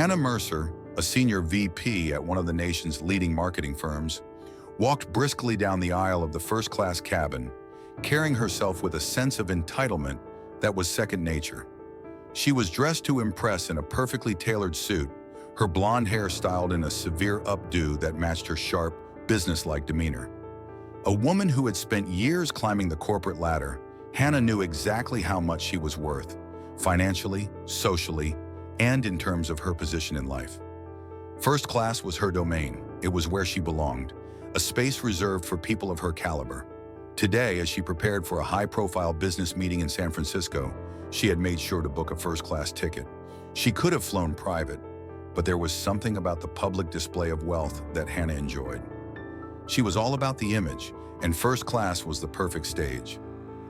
Hannah Mercer, a senior VP at one of the nation's leading marketing firms, walked briskly down the aisle of the first-class cabin, carrying herself with a sense of entitlement that was second nature. She was dressed to impress in a perfectly tailored suit, her blonde hair styled in a severe updo that matched her sharp, businesslike demeanor. A woman who had spent years climbing the corporate ladder, Hannah knew exactly how much she was worth, financially, socially, and in terms of her position in life. First class was her domain. It was where she belonged, a space reserved for people of her caliber. Today, as she prepared for a high-profile business meeting in San Francisco, she had made sure to book a first-class ticket. She could have flown private, but there was something about the public display of wealth that Hannah enjoyed. She was all about the image, and first class was the perfect stage.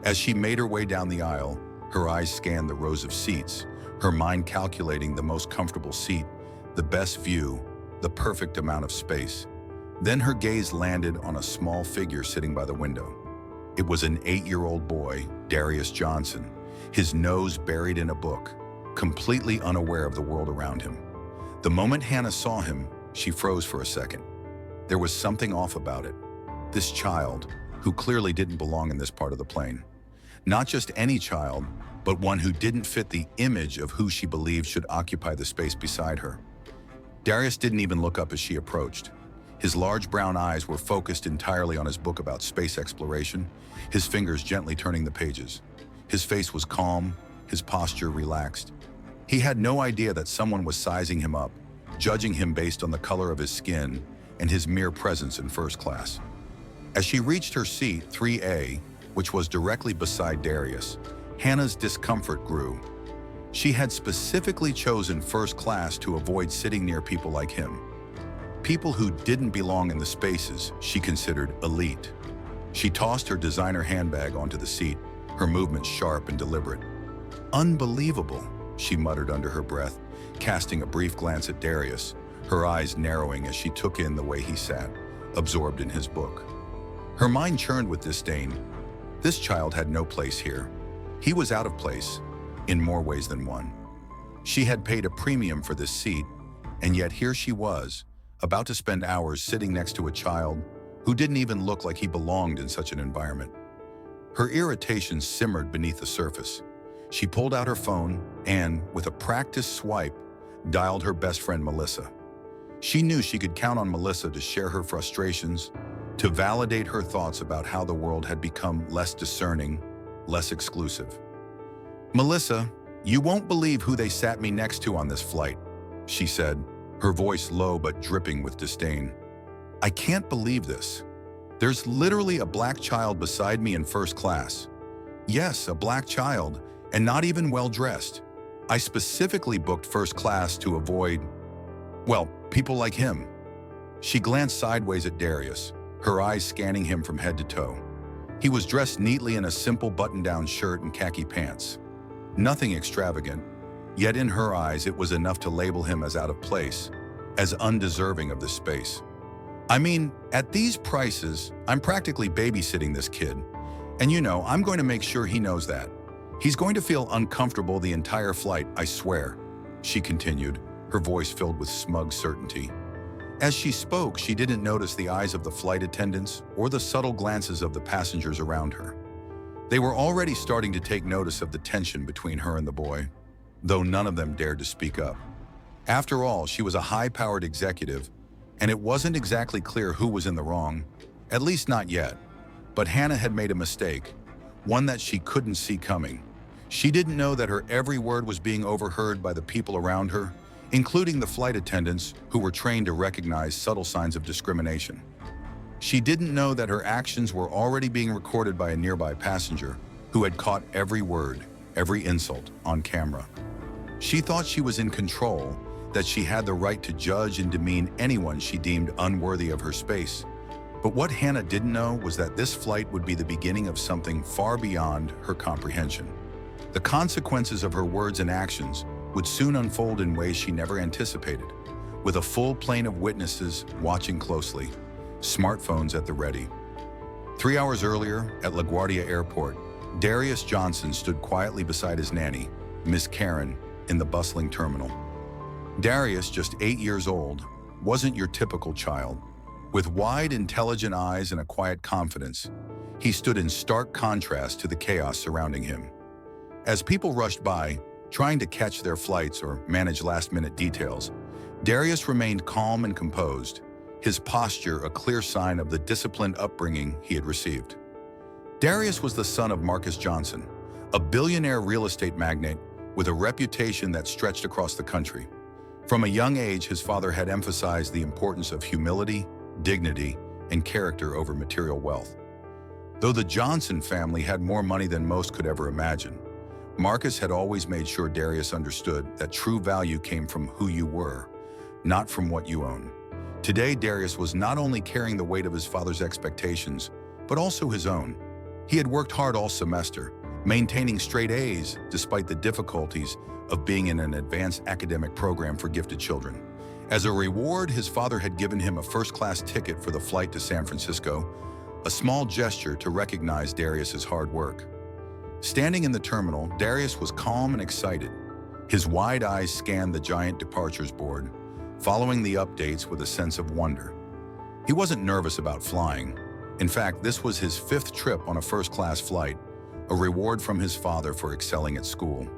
As she made her way down the aisle, her eyes scanned the rows of seats, her mind calculating the most comfortable seat, the best view, the perfect amount of space. Then her gaze landed on a small figure sitting by the window. It was an 8-year-old boy, Darius Johnson, his nose buried in a book, completely unaware of the world around him. The moment Hannah saw him, she froze for a second. There was something off about it. This child, who clearly didn't belong in this part of the plane. Not just any child, but one who didn't fit the image of who she believed should occupy the space beside her. Darius didn't even look up as she approached. His large brown eyes were focused entirely on his book about space exploration, his fingers gently turning the pages. His face was calm, his posture relaxed. He had no idea that someone was sizing him up, judging him based on the color of his skin and his mere presence in first class. As she reached her seat, 3A, which was directly beside Darius, Hannah's discomfort grew. She had specifically chosen first class to avoid sitting near people like him. People who didn't belong in the spaces she considered elite. She tossed her designer handbag onto the seat, her movements sharp and deliberate. "Unbelievable," she muttered under her breath, casting a brief glance at Darius, her eyes narrowing as she took in the way he sat, absorbed in his book. Her mind churned with disdain. This child had no place here. He was out of place, in more ways than one. She had paid a premium for this seat, and yet here she was, about to spend hours sitting next to a child who didn't even look like he belonged in such an environment. Her irritation simmered beneath the surface. She pulled out her phone and, with a practiced swipe, dialed her best friend Melissa. She knew she could count on Melissa to share her frustrations, to validate her thoughts about how the world had become less discerning, less exclusive. "Melissa, you won't believe who they sat me next to on this flight," she said, her voice low but dripping with disdain. "I can't believe this. There's literally a black child beside me in first class. Yes, a black child, and not even well-dressed. I specifically booked first class to avoid, well, people like him." She glanced sideways at Darius, her eyes scanning him from head to toe. He was dressed neatly in a simple button-down shirt and khaki pants. Nothing extravagant, yet in her eyes it was enough to label him as out of place, as undeserving of this space. "I mean, at these prices, I'm practically babysitting this kid. And you know, I'm going to make sure he knows that. He's going to feel uncomfortable the entire flight, I swear," she continued, her voice filled with smug certainty. As she spoke, she didn't notice the eyes of the flight attendants or the subtle glances of the passengers around her. They were already starting to take notice of the tension between her and the boy, though none of them dared to speak up. After all, she was a high-powered executive, and it wasn't exactly clear who was in the wrong, at least not yet. But Hannah had made a mistake, one that she couldn't see coming. She didn't know that her every word was being overheard by the people around her, including the flight attendants who were trained to recognize subtle signs of discrimination. She didn't know that her actions were already being recorded by a nearby passenger who had caught every word, every insult on camera. She thought she was in control, that she had the right to judge and demean anyone she deemed unworthy of her space. But what Hannah didn't know was that this flight would be the beginning of something far beyond her comprehension. The consequences of her words and actions would soon unfold in ways she never anticipated, with a full plane of witnesses watching closely, smartphones at the ready. 3 hours earlier, at LaGuardia Airport, Darius Johnson stood quietly beside his nanny, Miss Karen, in the bustling terminal. Darius, just 8 years old, wasn't your typical child. With wide, intelligent eyes and a quiet confidence, he stood in stark contrast to the chaos surrounding him. As people rushed by, trying to catch their flights or manage last-minute details, Darius remained calm and composed, his posture a clear sign of the disciplined upbringing he had received. Darius was the son of Marcus Johnson, a billionaire real estate magnate with a reputation that stretched across the country. From a young age, his father had emphasized the importance of humility, dignity, and character over material wealth. Though the Johnson family had more money than most could ever imagine, Marcus had always made sure Darius understood that true value came from who you were, not from what you own. Today, Darius was not only carrying the weight of his father's expectations, but also his own. He had worked hard all semester, maintaining straight A's despite the difficulties of being in an advanced academic program for gifted children. As a reward, his father had given him a first-class ticket for the flight to San Francisco, a small gesture to recognize Darius's hard work. Standing in the terminal, Darius was calm and excited. His wide eyes scanned the giant departures board, following the updates with a sense of wonder. He wasn't nervous about flying. In fact, this was his 5th trip on a first-class flight, a reward from his father for excelling at school.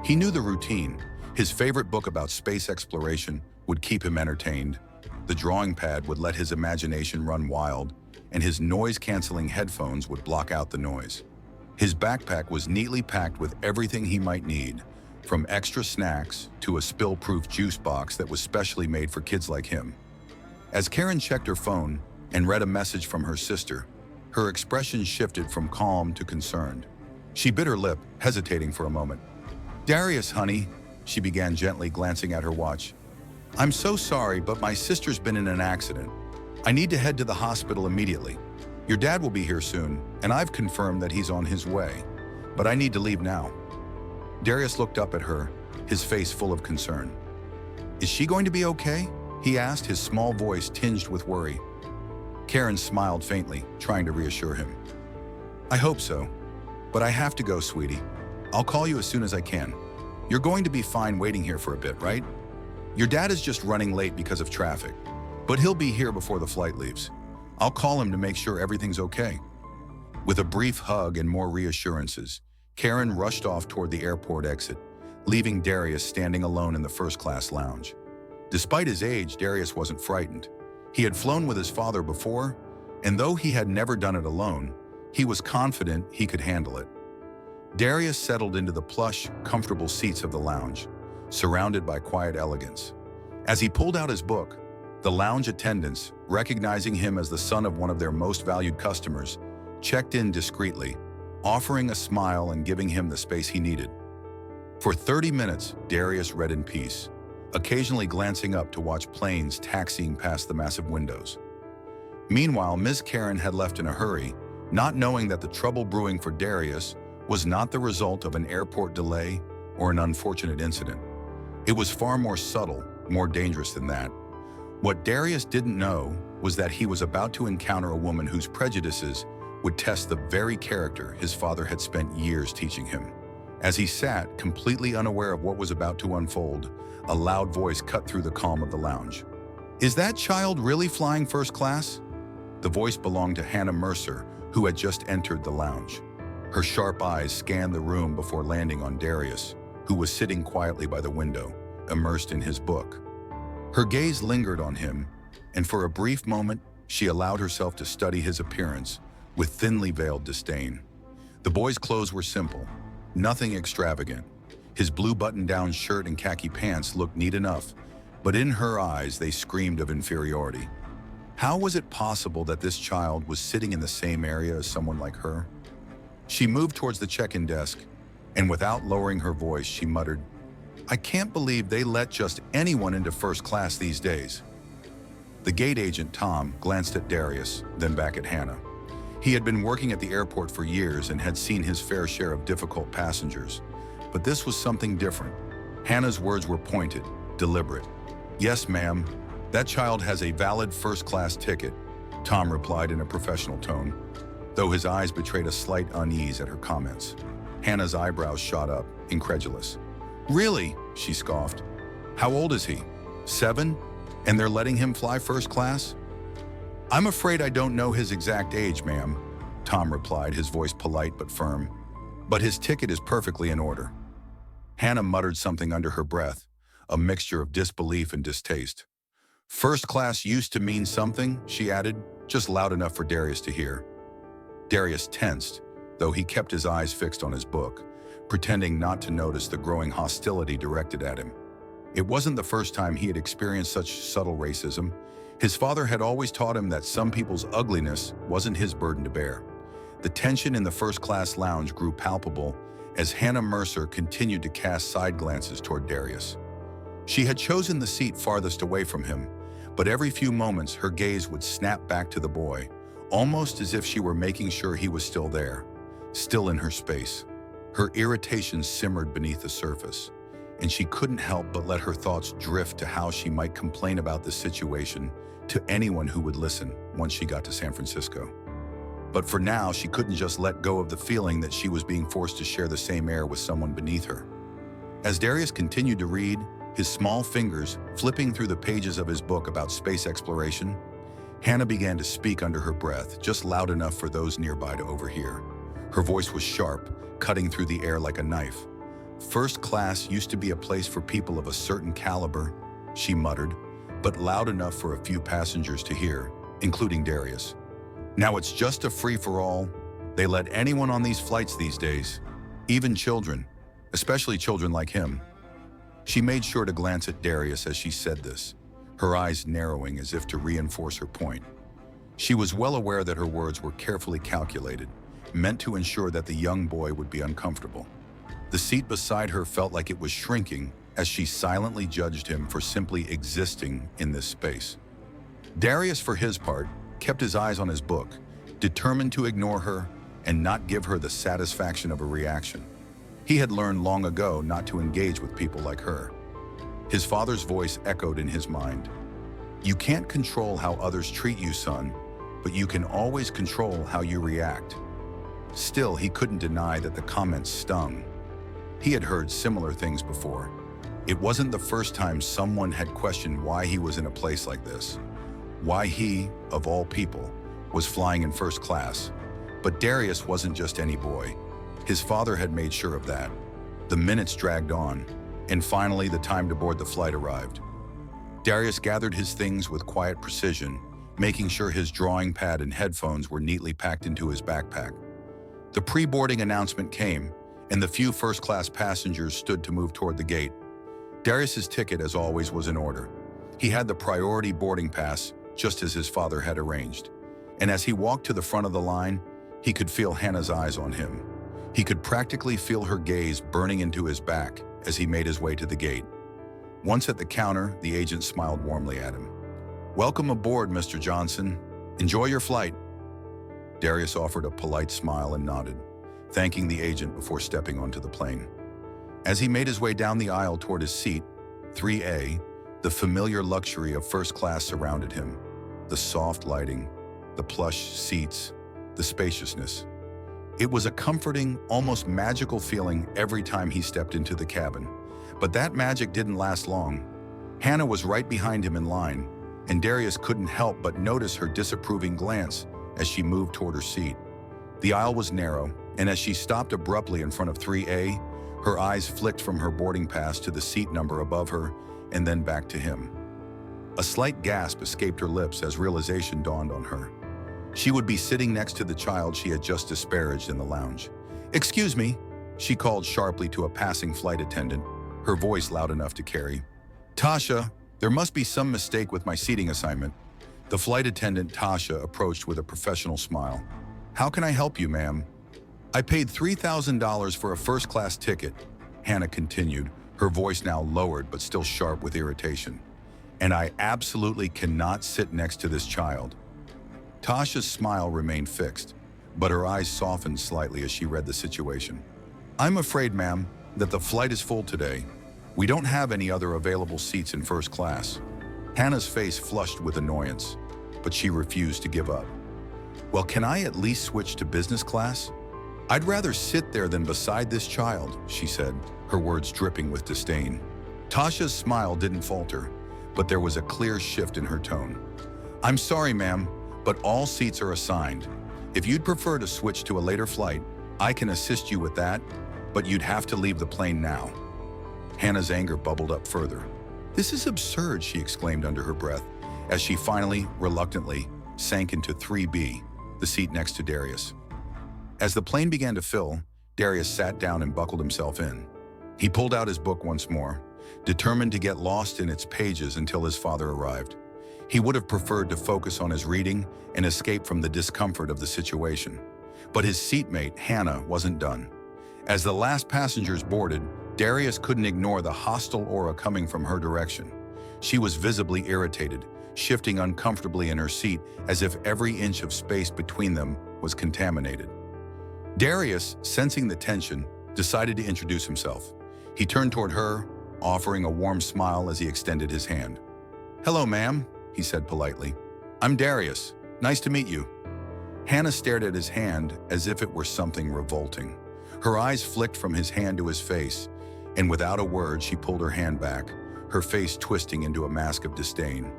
He knew the routine. His favorite book about space exploration would keep him entertained. The drawing pad would let his imagination run wild, and his noise-canceling headphones would block out the noise. His backpack was neatly packed with everything he might need, from extra snacks to a spill-proof juice box that was specially made for kids like him. As Karen checked her phone and read a message from her sister, her expression shifted from calm to concerned. She bit her lip, hesitating for a moment. "Darius, honey," she began gently, glancing at her watch. "I'm so sorry, but my sister's been in an accident. I need to head to the hospital immediately. Your dad will be here soon, and I've confirmed that he's on his way, but I need to leave now." Darius looked up at her, his face full of concern. "Is she going to be okay?" he asked, his small voice tinged with worry. Karen smiled faintly, trying to reassure him. "I hope so, but I have to go, sweetie. I'll call you as soon as I can. You're going to be fine waiting here for a bit, right? Your dad is just running late because of traffic, but he'll be here before the flight leaves. I'll call him to make sure everything's okay." With a brief hug and more reassurances, Karen rushed off toward the airport exit, leaving Darius standing alone in the first-class lounge. Despite his age, Darius wasn't frightened. He had flown with his father before, and though he had never done it alone, he was confident he could handle it. Darius settled into the plush, comfortable seats of the lounge, surrounded by quiet elegance. As he pulled out his book, the lounge attendants, recognizing him as the son of one of their most valued customers, checked in discreetly, offering a smile and giving him the space he needed. For 30 minutes, Darius read in peace, occasionally glancing up to watch planes taxiing past the massive windows. Meanwhile, Ms. Karen had left in a hurry, not knowing that the trouble brewing for Darius was not the result of an airport delay or an unfortunate incident. It was far more subtle, more dangerous than that. What Darius didn't know was that he was about to encounter a woman whose prejudices would test the very character his father had spent years teaching him. As he sat, completely unaware of what was about to unfold, a loud voice cut through the calm of the lounge. "Is that child really flying first class?" The voice belonged to Hannah Mercer, who had just entered the lounge. Her sharp eyes scanned the room before landing on Darius, who was sitting quietly by the window, immersed in his book. Her gaze lingered on him, and for a brief moment, she allowed herself to study his appearance with thinly veiled disdain. The boy's clothes were simple, nothing extravagant. His blue button-down shirt and khaki pants looked neat enough, but in her eyes they screamed of inferiority. How was it possible that this child was sitting in the same area as someone like her? She moved towards the check-in desk, and without lowering her voice, she muttered, "I can't believe they let just anyone into first class these days." The gate agent, Tom, glanced at Darius, then back at Hannah. He had been working at the airport for years and had seen his fair share of difficult passengers. But this was something different. Hannah's words were pointed, deliberate. "Yes, ma'am, that child has a valid first-class ticket," Tom replied in a professional tone, though his eyes betrayed a slight unease at her comments. Hannah's eyebrows shot up, incredulous. "Really?" she scoffed. How old is he? 7? And they're letting him fly first class? I'm afraid I don't know his exact age, ma'am, Tom replied, his voice polite but firm. But his ticket is perfectly in order. Hannah muttered something under her breath, a mixture of disbelief and distaste. First class used to mean something, she added, just loud enough for Darius to hear. Darius tensed, though he kept his eyes fixed on his book, pretending not to notice the growing hostility directed at him. It wasn't the first time he had experienced such subtle racism. His father had always taught him that some people's ugliness wasn't his burden to bear. The tension in the first-class lounge grew palpable as Hannah Mercer continued to cast side glances toward Darius. She had chosen the seat farthest away from him, but every few moments her gaze would snap back to the boy, almost as if she were making sure he was still there, still in her space. Her irritation simmered beneath the surface, and she couldn't help but let her thoughts drift to how she might complain about the situation to anyone who would listen once she got to San Francisco. But for now, she couldn't just let go of the feeling that she was being forced to share the same air with someone beneath her. As Darius continued to read, his small fingers flipping through the pages of his book about space exploration, Hannah began to speak under her breath, just loud enough for those nearby to overhear. Her voice was sharp, cutting through the air like a knife. First class used to be a place for people of a certain caliber, she muttered, but loud enough for a few passengers to hear, including Darius. Now it's just a free-for-all. They let anyone on these flights these days, even children, especially children like him. She made sure to glance at Darius as she said this, her eyes narrowing as if to reinforce her point. She was well aware that her words were carefully calculated, meant to ensure that the young boy would be uncomfortable. The seat beside her felt like it was shrinking as she silently judged him for simply existing in this space. Darius, for his part, kept his eyes on his book, determined to ignore her and not give her the satisfaction of a reaction. He had learned long ago not to engage with people like her. His father's voice echoed in his mind. You can't control how others treat you, son, but you can always control how you react. Still, he couldn't deny that the comments stung. He had heard similar things before. It wasn't the first time someone had questioned why he was in a place like this, why he, of all people, was flying in first class. But Darius wasn't just any boy. His father had made sure of that. The minutes dragged on, and finally the time to board the flight arrived. Darius gathered his things with quiet precision, making sure his drawing pad and headphones were neatly packed into his backpack. The pre-boarding announcement came, and the few first-class passengers stood to move toward the gate. Darius's ticket, as always, was in order. He had the priority boarding pass, just as his father had arranged. And as he walked to the front of the line, he could feel Hannah's eyes on him. He could practically feel her gaze burning into his back as he made his way to the gate. Once at the counter, the agent smiled warmly at him. "Welcome aboard, Mr. Johnson. Enjoy your flight." Darius offered a polite smile and nodded, thanking the agent before stepping onto the plane. As he made his way down the aisle toward his seat, 3A, the familiar luxury of first class surrounded him. The soft lighting, the plush seats, the spaciousness. It was a comforting, almost magical feeling every time he stepped into the cabin. But that magic didn't last long. Hannah was right behind him in line, and Darius couldn't help but notice her disapproving glance as she moved toward her seat. The aisle was narrow, and as she stopped abruptly in front of 3A, her eyes flicked from her boarding pass to the seat number above her and then back to him. A slight gasp escaped her lips as realization dawned on her. She would be sitting next to the child she had just disparaged in the lounge. "Excuse me," she called sharply to a passing flight attendant, her voice loud enough to carry. "Tasha, there must be some mistake with my seating assignment." The flight attendant, Tasha, approached with a professional smile. "How can I help you, ma'am?" "I paid $3,000 for a first-class ticket," Hannah continued, her voice now lowered but still sharp with irritation. "And I absolutely cannot sit next to this child." Tasha's smile remained fixed, but her eyes softened slightly as she read the situation. "I'm afraid, ma'am, that the flight is full today. We don't have any other available seats in first class." Hannah's face flushed with annoyance, but she refused to give up. "Well, can I at least switch to business class? I'd rather sit there than beside this child," she said, her words dripping with disdain. Tasha's smile didn't falter, but there was a clear shift in her tone. "I'm sorry, ma'am, but all seats are assigned. If you'd prefer to switch to a later flight, I can assist you with that, but you'd have to leave the plane now." Hannah's anger bubbled up further. "This is absurd," she exclaimed under her breath, as she finally, reluctantly, sank into 3B, the seat next to Darius. As the plane began to fill, Darius sat down and buckled himself in. He pulled out his book once more, determined to get lost in its pages until his father arrived. He would have preferred to focus on his reading and escape from the discomfort of the situation. But his seatmate, Hannah, wasn't done. As the last passengers boarded, Darius couldn't ignore the hostile aura coming from her direction. She was visibly irritated, shifting uncomfortably in her seat as if every inch of space between them was contaminated. Darius, sensing the tension, decided to introduce himself. He turned toward her, offering a warm smile as he extended his hand. "Hello, ma'am," he said politely. "I'm Darius. Nice to meet you." Hannah stared at his hand as if it were something revolting. Her eyes flicked from his hand to his face, and without a word, she pulled her hand back, her face twisting into a mask of disdain.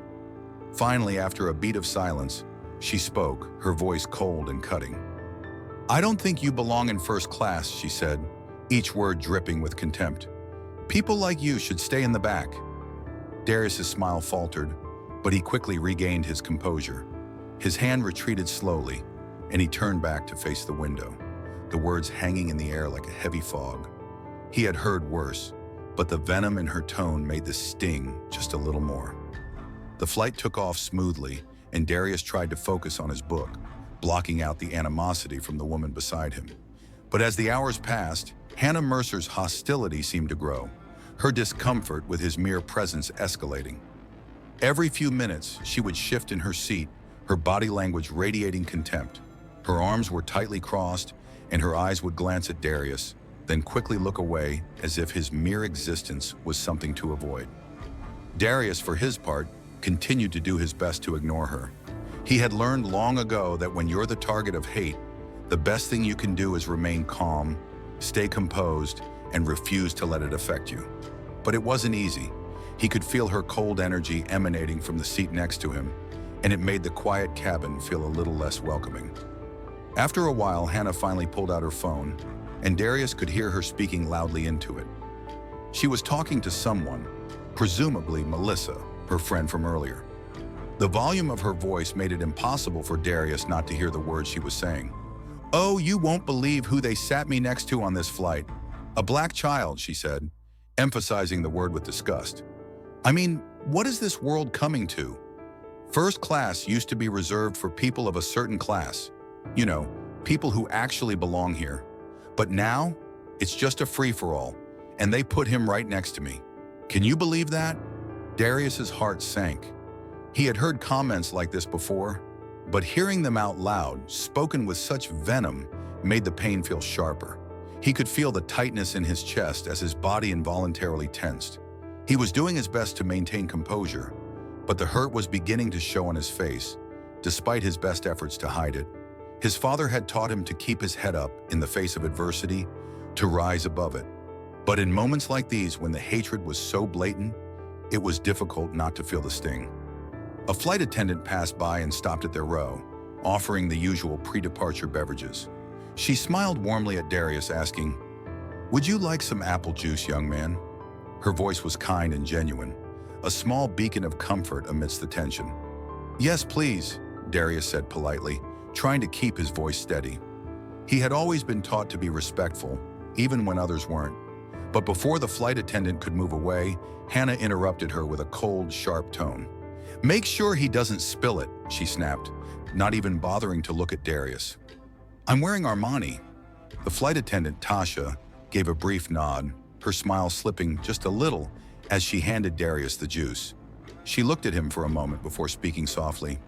Finally, after a beat of silence, she spoke, her voice cold and cutting. "I don't think you belong in first class," she said, each word dripping with contempt. "People like you should stay in the back." Darius's smile faltered, but he quickly regained his composure. His hand retreated slowly, and he turned back to face the window, the words hanging in the air like a heavy fog. He had heard worse, but the venom in her tone made the sting just a little more. The flight took off smoothly, and Darius tried to focus on his book, blocking out the animosity from the woman beside him. But as the hours passed, Hannah Mercer's hostility seemed to grow, her discomfort with his mere presence escalating. Every few minutes, she would shift in her seat, her body language radiating contempt. Her arms were tightly crossed, and her eyes would glance at Darius, then quickly look away as if his mere existence was something to avoid. Darius, for his part, continued to do his best to ignore her. He had learned long ago that when you're the target of hate, the best thing you can do is remain calm, stay composed, and refuse to let it affect you. But it wasn't easy. He could feel her cold energy emanating from the seat next to him, and it made the quiet cabin feel a little less welcoming. After a while, Hannah finally pulled out her phone, and Darius could hear her speaking loudly into it. She was talking to someone, presumably Melissa, her friend from earlier. The volume of her voice made it impossible for Darius not to hear the words she was saying. "Oh, you won't believe who they sat me next to on this flight. A black child," she said, emphasizing the word with disgust. "I mean, what is this world coming to? First class used to be reserved for people of a certain class. You know, people who actually belong here. But now, it's just a free-for-all, and they put him right next to me. Can you believe that?" Darius's heart sank. He had heard comments like this before, but hearing them out loud, spoken with such venom, made the pain feel sharper. He could feel the tightness in his chest as his body involuntarily tensed. He was doing his best to maintain composure, but the hurt was beginning to show on his face, despite his best efforts to hide it. His father had taught him to keep his head up in the face of adversity, to rise above it. But in moments like these, when the hatred was so blatant, it was difficult not to feel the sting. A flight attendant passed by and stopped at their row, offering the usual pre-departure beverages. She smiled warmly at Darius, asking, "Would you like some apple juice, young man?" Her voice was kind and genuine, a small beacon of comfort amidst the tension. "Yes, please," Darius said politely, trying to keep his voice steady. He had always been taught to be respectful, even when others weren't. But before the flight attendant could move away, Hannah interrupted her with a cold, sharp tone. "Make sure he doesn't spill it," she snapped, not even bothering to look at Darius. "I'm wearing Armani." The flight attendant, Tasha, gave a brief nod, her smile slipping just a little as she handed Darius the juice. She looked at him for a moment before speaking softly.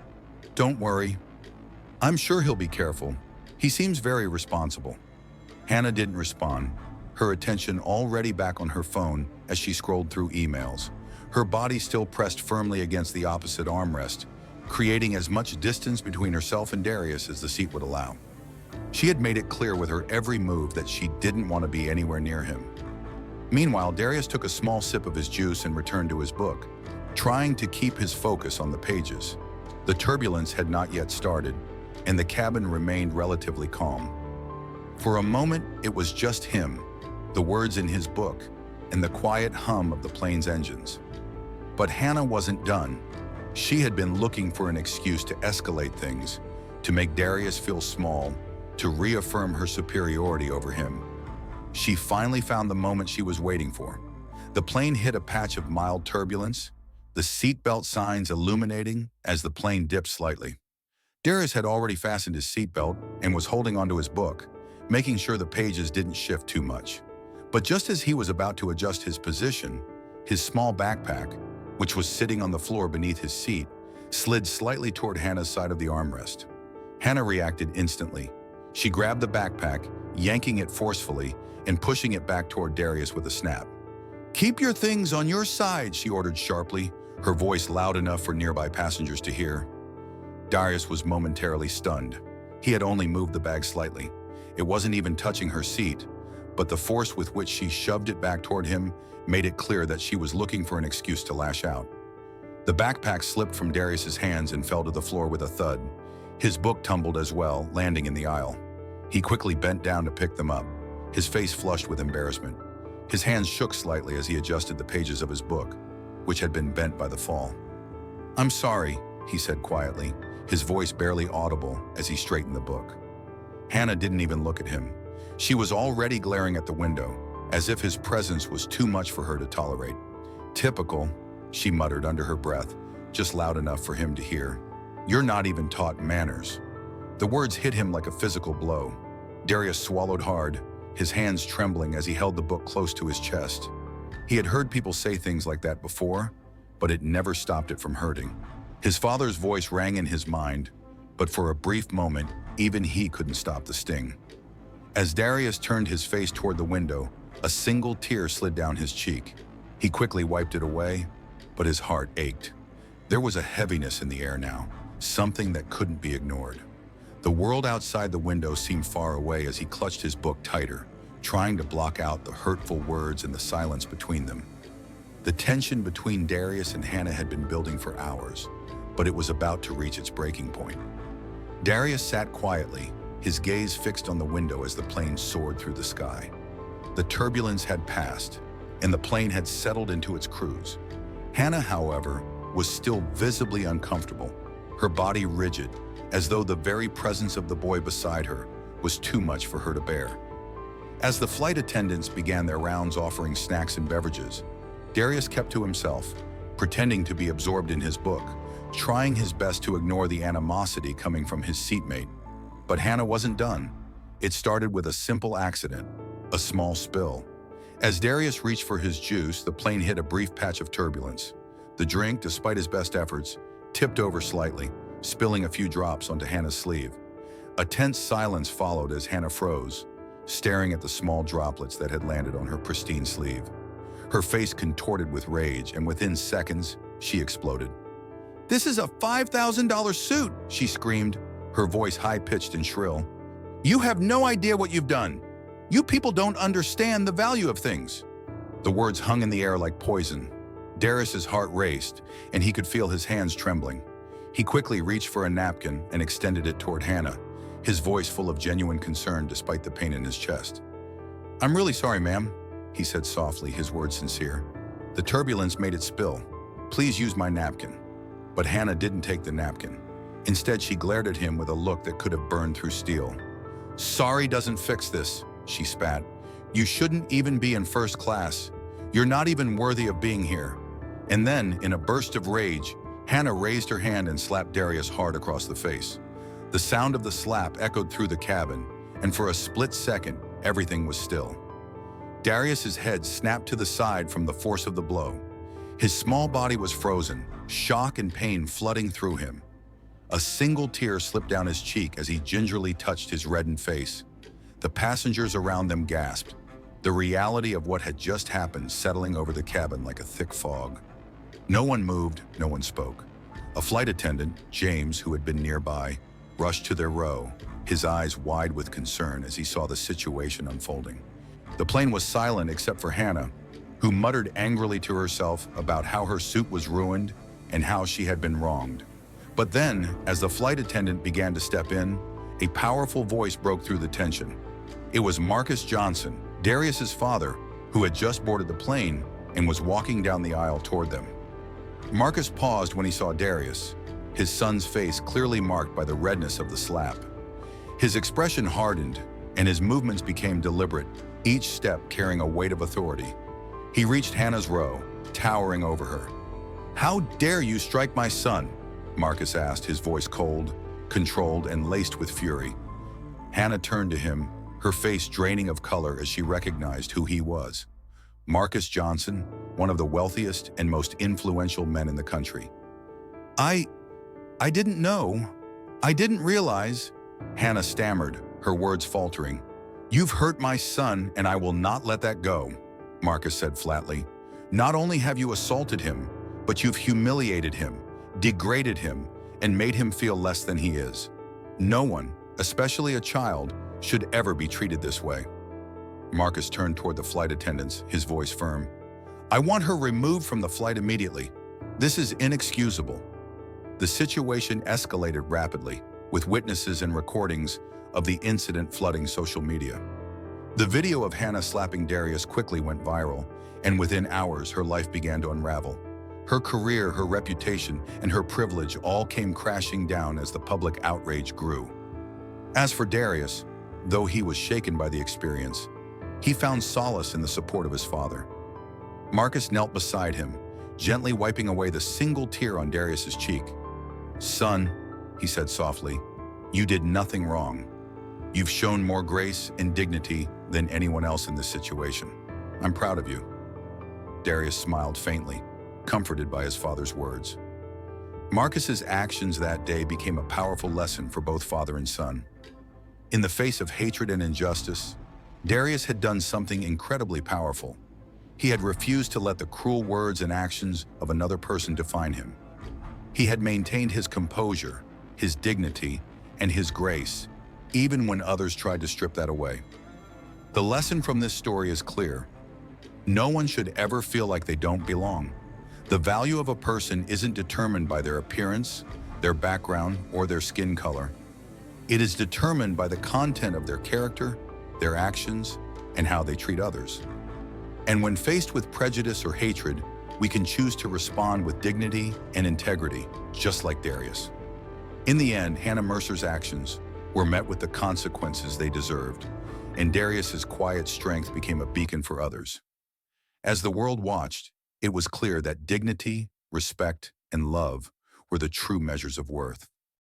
"Don't worry. I'm sure he'll be careful. He seems very responsible." Hannah didn't respond, her attention already back on her phone as she scrolled through emails, her body still pressed firmly against the opposite armrest, creating as much distance between herself and Darius as the seat would allow. She had made it clear with her every move that she didn't want to be anywhere near him. Meanwhile, Darius took a small sip of his juice and returned to his book, trying to keep his focus on the pages. The turbulence had not yet started, and the cabin remained relatively calm. For a moment, it was just him, the words in his book, and the quiet hum of the plane's engines. But Hannah wasn't done. She had been looking for an excuse to escalate things, to make Darius feel small, to reaffirm her superiority over him. She finally found the moment she was waiting for. The plane hit a patch of mild turbulence, the seatbelt signs illuminating as the plane dipped slightly. Darius had already fastened his seatbelt and was holding onto his book, making sure the pages didn't shift too much. But just as he was about to adjust his position, his small backpack, which was sitting on the floor beneath his seat, slid slightly toward Hannah's side of the armrest. Hannah reacted instantly. She grabbed the backpack, yanking it forcefully and pushing it back toward Darius with a snap. "Keep your things on your side," she ordered sharply, her voice loud enough for nearby passengers to hear. Darius was momentarily stunned. He had only moved the bag slightly. It wasn't even touching her seat, but the force with which she shoved it back toward him made it clear that she was looking for an excuse to lash out. The backpack slipped from Darius's hands and fell to the floor with a thud. His book tumbled as well, landing in the aisle. He quickly bent down to pick them up, his face flushed with embarrassment. His hands shook slightly as he adjusted the pages of his book, which had been bent by the fall. "I'm sorry," he said quietly, his voice barely audible as he straightened the book. Hannah didn't even look at him. She was already glaring at the window, as if his presence was too much for her to tolerate. "Typical," she muttered under her breath, just loud enough for him to hear. "You're not even taught manners." The words hit him like a physical blow. Darius swallowed hard, his hands trembling as he held the book close to his chest. He had heard people say things like that before, but it never stopped it from hurting. His father's voice rang in his mind, but for a brief moment, even he couldn't stop the sting. As Darius turned his face toward the window, a single tear slid down his cheek. He quickly wiped it away, but his heart ached. There was a heaviness in the air now, something that couldn't be ignored. The world outside the window seemed far away as he clutched his book tighter, trying to block out the hurtful words and the silence between them. The tension between Darius and Hannah had been building for hours, but it was about to reach its breaking point. Darius sat quietly, his gaze fixed on the window as the plane soared through the sky. The turbulence had passed, and the plane had settled into its cruise. Hannah, however, was still visibly uncomfortable, her body rigid, as though the very presence of the boy beside her was too much for her to bear. As the flight attendants began their rounds offering snacks and beverages, Darius kept to himself, pretending to be absorbed in his book, trying his best to ignore the animosity coming from his seatmate. But Hannah wasn't done. It started with a simple accident, a small spill. As Darius reached for his juice, the plane hit a brief patch of turbulence. The drink, despite his best efforts, tipped over slightly, spilling a few drops onto Hannah's sleeve. A tense silence followed as Hannah froze, staring at the small droplets that had landed on her pristine sleeve. Her face contorted with rage, and within seconds, she exploded. "This is a $5,000 suit," she screamed, her voice high-pitched and shrill. "You have no idea what you've done. You people don't understand the value of things." The words hung in the air like poison. Darius's heart raced, and he could feel his hands trembling. He quickly reached for a napkin and extended it toward Hannah, his voice full of genuine concern despite the pain in his chest. "I'm really sorry, ma'am," he said softly, his words sincere. "The turbulence made it spill. Please use my napkin." But Hannah didn't take the napkin. Instead, she glared at him with a look that could have burned through steel. "Sorry doesn't fix this," she spat. "You shouldn't even be in first class. You're not even worthy of being here." And then, in a burst of rage, Hannah raised her hand and slapped Darius hard across the face. The sound of the slap echoed through the cabin, and for a split second, everything was still. Darius's head snapped to the side from the force of the blow. His small body was frozen, shock and pain flooding through him. A single tear slipped down his cheek as he gingerly touched his reddened face. The passengers around them gasped, the reality of what had just happened settling over the cabin like a thick fog. No one moved, no one spoke. A flight attendant, James, who had been nearby, rushed to their row, his eyes wide with concern as he saw the situation unfolding. The plane was silent except for Hannah, who muttered angrily to herself about how her suit was ruined and how she had been wronged. But then, as the flight attendant began to step in, a powerful voice broke through the tension. It was Marcus Johnson, Darius's father, who had just boarded the plane and was walking down the aisle toward them. Marcus paused when he saw Darius, his son's face clearly marked by the redness of the slap. His expression hardened, and his movements became deliberate, each step carrying a weight of authority. He reached Hannah's row, towering over her. "How dare you strike my son?" Marcus asked, his voice cold, controlled, and laced with fury. Hannah turned to him, her face draining of color as she recognized who he was. Marcus Johnson, one of the wealthiest and most influential men in the country. I didn't know. I didn't realize," Hannah stammered, her words faltering. "You've hurt my son, and I will not let that go," Marcus said flatly. "Not only have you assaulted him, but you've humiliated him, degraded him, and made him feel less than he is. No one, especially a child, should ever be treated this way." Marcus turned toward the flight attendants, his voice firm. "I want her removed from the flight immediately. This is inexcusable." The situation escalated rapidly, with witnesses and recordings of the incident flooding social media. The video of Hannah slapping Darius quickly went viral, and within hours her life began to unravel. Her career, her reputation, and her privilege all came crashing down as the public outrage grew. As for Darius, though he was shaken by the experience, he found solace in the support of his father. Marcus knelt beside him, gently wiping away the single tear on Darius's cheek. "Son," he said softly, "you did nothing wrong. You've shown more grace and dignity than anyone else in this situation. I'm proud of you." Darius smiled faintly, comforted by his father's words. Marcus's actions that day became a powerful lesson for both father and son. In the face of hatred and injustice, Darius had done something incredibly powerful. He had refused to let the cruel words and actions of another person define him. He had maintained his composure, his dignity, and his grace, even when others tried to strip that away. The lesson from this story is clear. No one should ever feel like they don't belong. The value of a person isn't determined by their appearance, their background, or their skin color. It is determined by the content of their character, their actions, and how they treat others. And when faced with prejudice or hatred, we can choose to respond with dignity and integrity, just like Darius. In the end, Hannah Mercer's actions were met with the consequences they deserved, and Darius's quiet strength became a beacon for others. As the world watched, it was clear that dignity, respect, and love were the true measures of worth.